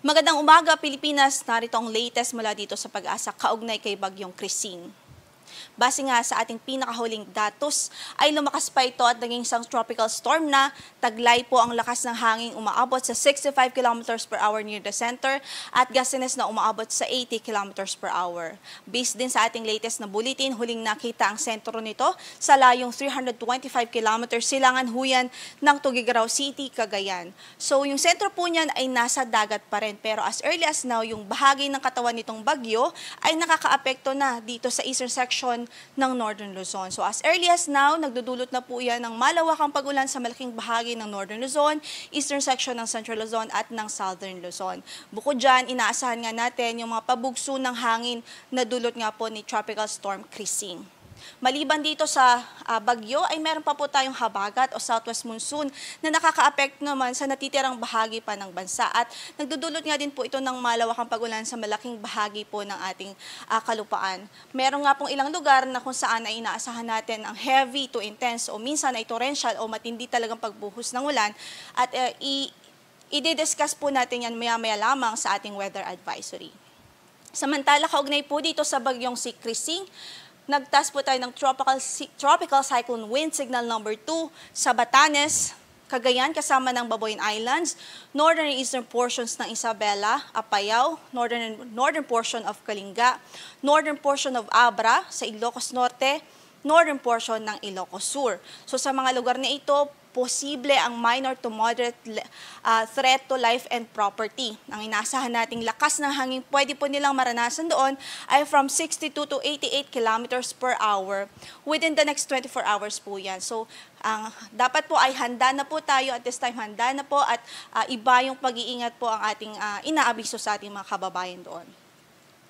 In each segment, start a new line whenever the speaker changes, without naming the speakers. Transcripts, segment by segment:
Magandang umaga, Pilipinas. Narito ang latest mula dito sa Pag-asa kaugnay kay Bagyong Christine. Base nga sa ating pinakahuling datos ay lumakas pa ito at naging isang tropical storm na. Taglay po ang lakas ng hangin umaabot sa 65 kilometers per hour near the center at gustiness na umaabot sa 80 kilometers per hour. Based din sa ating latest na bulletin, huling nakita ang sentro nito sa layong 325 kilometers silangan huyan ng Tuguegarao City, Cagayan. So yung sentro po niyan ay nasa dagat pa rin, pero as early as now, yung bahagi ng katawan nitong bagyo ay nakakaapekto na dito sa eastern section ng Northern Luzon. So as early as now, nagdudulot na po yan ng malawakang pag-ulan sa malaking bahagi ng Northern Luzon, eastern section ng Central Luzon at ng Southern Luzon. Bukod dyan, inaasahan nga natin yung mga pabugso ng hangin na dulot nga po ni Tropical Storm Christine. Maliban dito sa bagyo ay meron pa po tayong habagat o southwest monsoon na nakaka-apekto naman sa natitirang bahagi pa ng bansa at nagdudulot nga din po ito ng malawakang pag-ulan sa malaking bahagi po ng ating kalupaan. Meron nga pong ilang lugar na kung saan ay inaasahan natin ang heavy to intense o minsan ay torrential o matindi talagang pagbuhos ng ulan at i-discuss po natin yan maya-maya lamang sa ating weather advisory. Samantala, kaugnay po dito sa bagyong si Christine, nagtaas po tayo ng tropical cyclone wind signal number 2 sa Batanes, Cagayan kasama ng Babuyan Islands, northern and eastern portions ng Isabela, Apayao, northern portion of Kalinga, northern portion of Abra sa Ilocos Norte, northern portion ng Ilocos Sur. So sa mga lugar na ito, posible ang minor to moderate threat to life and property. Ang inaasahan nating lakas ng hangin pwede po nilang maranasan doon ay from 62 to 88 kilometers per hour within the next 24 hours po yan. So, dapat po ay handa na po tayo at this time handa na po at iba yung pag-iingat po ang ating inaabiso sa ating mga kababayan doon.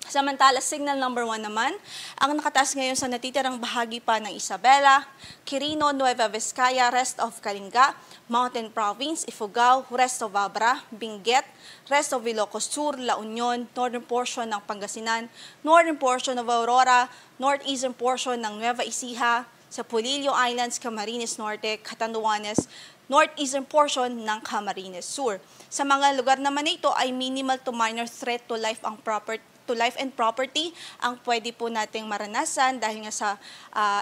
Samantala, signal number 1 naman, ang nakataas ngayon sa natitirang bahagi pa ng Isabela, Quirino, Nueva Vizcaya, rest of Kalinga, Mountain Province, Ifugao, rest of Abra, Benguet, rest of Ilocos Sur, La Union, northern portion ng Pangasinan, northern portion of Aurora, northeastern portion ng Nueva Ecija, sa Polillo Islands, Camarines Norte, Catanduanes, northeastern portion ng Camarines Sur. Sa mga lugar naman ito ay minimal to minor threat to life and property ang pwede po nating maranasan dahil nga sa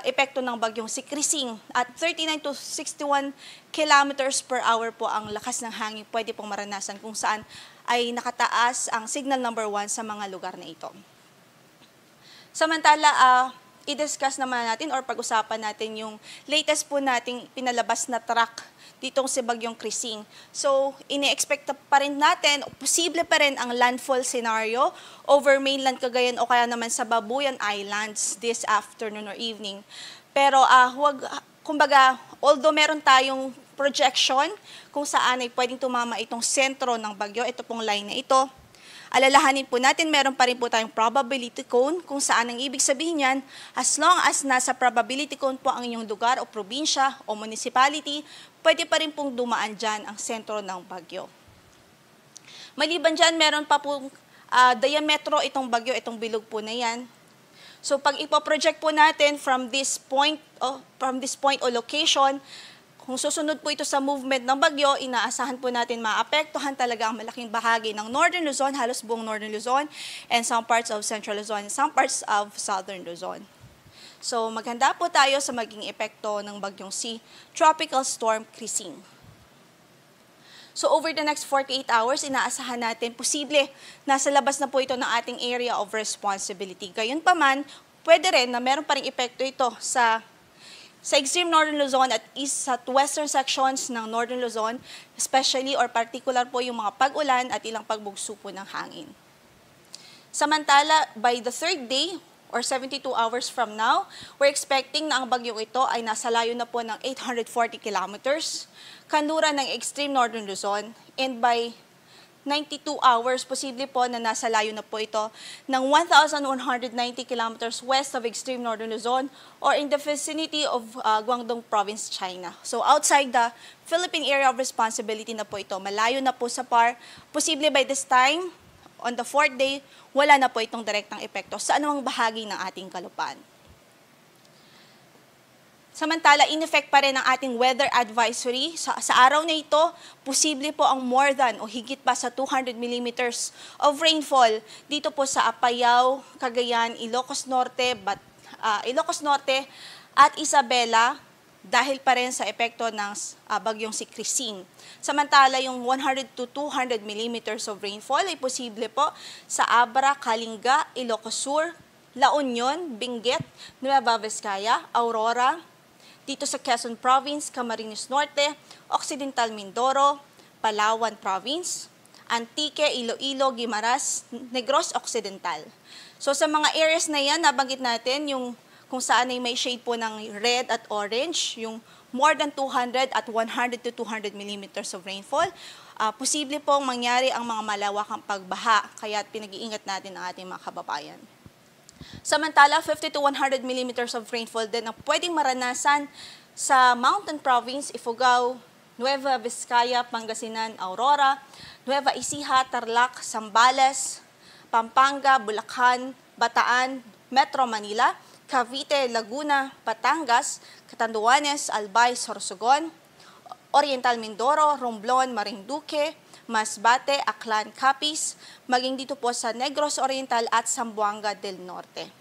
epekto ng bagyong si Christine at 39 to 61 kilometers per hour po ang lakas ng hangin pwede pong maranasan kung saan ay nakataas ang signal number 1 sa mga lugar na ito. Samantala, i-discuss naman natin or pag-usapan natin yung latest po nating pinalabas na track ditong si Bagyong Christine. So, ini-expect pa rin natin, posible pa rin ang landfall scenario over mainland Cagayan o kaya naman sa Babuyan Islands this afternoon or evening. Pero kumbaga, although meron tayong projection kung saan ay pwedeng tumama itong sentro ng bagyo, ito pong line na ito, alalahanin po natin, meron pa rin po tayong probability cone kung saan ang ibig sabihin yan, as long as nasa probability cone po ang inyong lugar o probinsya o municipality, pwede pa rin pong dumaan dyan ang sentro ng bagyo. Maliban dyan, meron pa pong diametro itong bagyo, itong bilog po na yan. So pag ipoproject po natin from this point o location, kung susunod po ito sa movement ng bagyo, inaasahan po natin maapektuhan talaga ang malaking bahagi ng Northern Luzon, halos buong Northern Luzon, and some parts of Central Luzon, and some parts of Southern Luzon. So maghanda po tayo sa maging epekto ng bagyong si Tropical Storm Christine. So over the next 48 hours, inaasahan natin posible nasa labas na po ito ng ating area of responsibility. Gayunpaman, pwede rin na meron pa ring epekto ito sa extreme Northern Luzon at east at western sections ng Northern Luzon, especially or particular po yung mga pag-ulan at ilang pagbugso po ng hangin. Samantala, by the third day or 72 hours from now, we're expecting na ang bagyong ito ay nasa layo na po ng 840 kilometers, kanluran ng extreme Northern Luzon, and by 92 hours, posible po na nasa layo na po ito ng 1,190 kilometers west of extreme Northern Luzon or in the vicinity of Guangdong Province, China. So outside the Philippine area of responsibility na po ito. Malayo na po sa PAR. Posible by this time, on the 4th day, wala na po itong direktang epekto sa anumang bahagi ng ating kalupaan. Samantala, in effect pa rin ang ating weather advisory. Sa araw na ito, posible po ang more than o higit pa sa 200 millimeters of rainfall dito po sa Apayao, Cagayan, Ilocos Norte at Isabela dahil pa rin sa epekto ng bagyong si Christine. Samantala, yung 100 to 200 millimeters of rainfall ay posible po sa Abra, Kalinga, Ilocos Sur, La Union, Benguet, Nueva Vizcaya, Aurora, dito sa Quezon Province, Camarines Norte, Occidental Mindoro, Palawan Province, Antique, Iloilo, Guimaras, Negros Occidental. So sa mga areas na yan, nabanggit natin yung kung saan ay may shade po ng red at orange, yung more than 200 at 100 to 200 millimeters of rainfall, posible pong mangyari ang mga malawakang pagbaha, kaya pinag-iingat natin ang ating mga kababayan. Samantala, 50 to 100 millimeters of rainfall din ang pwedeng maranasan sa Mountain Province, Ifugao, Nueva Vizcaya, Pangasinan, Aurora, Nueva Ecija, Tarlac, Zambales, Pampanga, Bulacan, Bataan, Metro Manila, Cavite, Laguna, Batangas, Catanduanes, Albay, Sorsogon, Oriental Mindoro, Romblon, Marinduque, Masbate, Aklan, Capiz, maging dito po sa Negros Oriental at Zamboanga del Norte.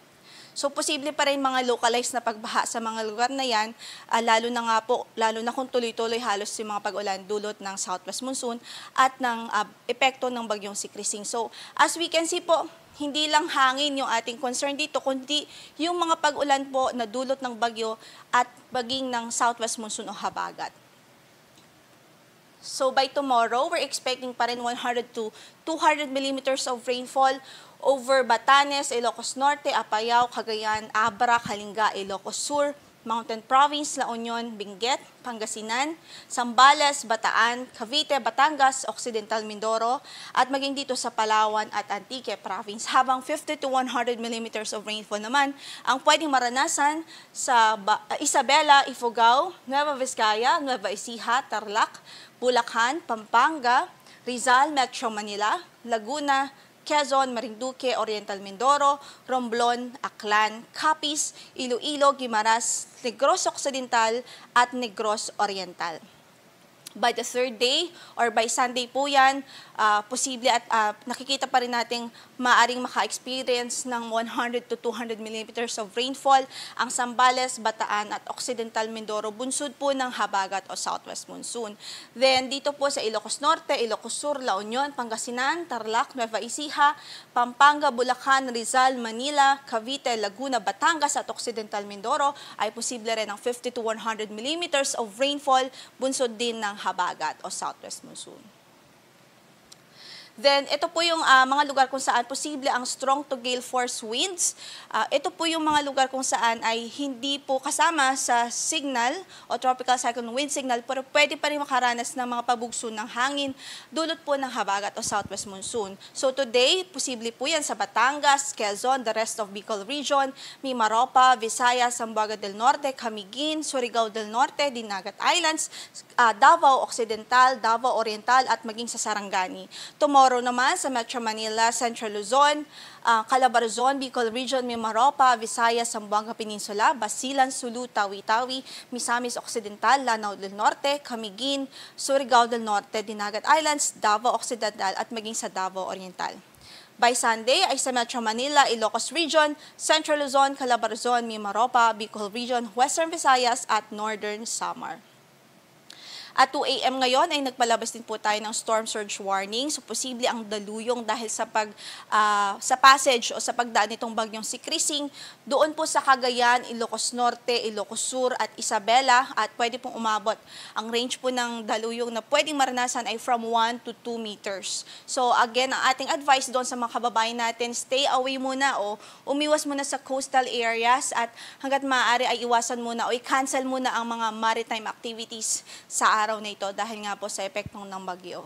So, posible pa rin mga localized na pagbaha sa mga lugar na yan, lalo na kung tuloy-tuloy halos yung mga pag-ulan dulot ng southwest monsoon at ng epekto ng bagyong si Christine. So, as we can see po, hindi lang hangin yung ating concern dito, kundi yung mga pag-ulan po na dulot ng bagyo at baging ng southwest monsoon o habagat. So by tomorrow, we're expecting pa rin 100 to 200 millimeters of rainfall over Batanes, Ilocos Norte, Apayao, Cagayan, Abra, Kalinga, Ilocos Sur, Mountain Province, La Union, Benguet, Pangasinan, Zambales, Bataan, Cavite, Batangas, Occidental Mindoro, at maging dito sa Palawan at Antique Province. Habang 50 to 100 millimeters of rainfall naman ang pwedeng maranasan sa Isabela, Ifugao, Nueva Vizcaya, Nueva Ecija, Tarlac, Bulacan, Pampanga, Rizal, Metro Manila, Laguna, Quezon, Marinduque, Oriental Mindoro, Romblon, Aklan, Capiz, Iloilo, Guimaras, Negros Occidental at Negros Oriental. By the third day or by Sunday po yan, posible at nakikita pa rin nating maaring maka-experience ng 100 to 200 millimeters of rainfall ang Zambales, Bataan at Occidental Mindoro, bunsod po ng habagat o southwest monsoon. Then dito po sa Ilocos Norte, Ilocos Sur, La Union, Pangasinan, Tarlac, Nueva Ecija, Pampanga, Bulacan, Rizal, Manila, Cavite, Laguna, Batangas at Occidental Mindoro ay posible rin ng 50 to 100 millimeters of rainfall, bunsod din ng habagat o southwest monsoon. Then, ito po yung mga lugar kung saan posible ang strong to gale force winds. Ito po yung mga lugar kung saan ay hindi po kasama sa signal o tropical cyclone wind signal, pero pwede pa rin makaranas ng mga pabugso ng hangin dulot po ng habagat o southwest monsoon. So today, posible po yan sa Batangas, Quezon, the rest of Bicol region, Mimaropa, Visayas, Zamboanga del Norte, Camiguin, Surigao del Norte, Dinagat Islands, Davao Occidental, Davao Oriental at maging sa Sarangani. Tomorrow naman sa Metro Manila, Central Luzon, Calabarzon, Bicol Region, Mimaropa, Visayas, Zamboanga Peninsula, Basilan, Sulu, Tawi-Tawi, Misamis Occidental, Lanao del Norte, Camiguin, Surigao del Norte, Dinagat Islands, Davao Occidental at maging sa Davao Oriental. By Sunday ay sa Metro Manila, Ilocos Region, Central Luzon, Calabarzon, Mimaropa, Bicol Region, Western Visayas at Northern Samar. At 2 a.m. ngayon ay nagpalabas din po tayo ng storm surge warning. So posible ang daluyong dahil sa passage o sa pagdaan nitong bagyong si Christine doon po sa Cagayan, Ilocos Norte, Ilocos Sur at Isabela, at pwede pong umabot. Ang range po ng daluyong na pwedeng maranasan ay from 1 to 2 meters. So again, ang ating advice doon sa mga kababayan natin, stay away muna o umiwas muna sa coastal areas, at hanggat maaari ay iwasan muna o i-cancel muna ang mga maritime activities sa araw na ito dahil nga po sa epektong ng bagyo.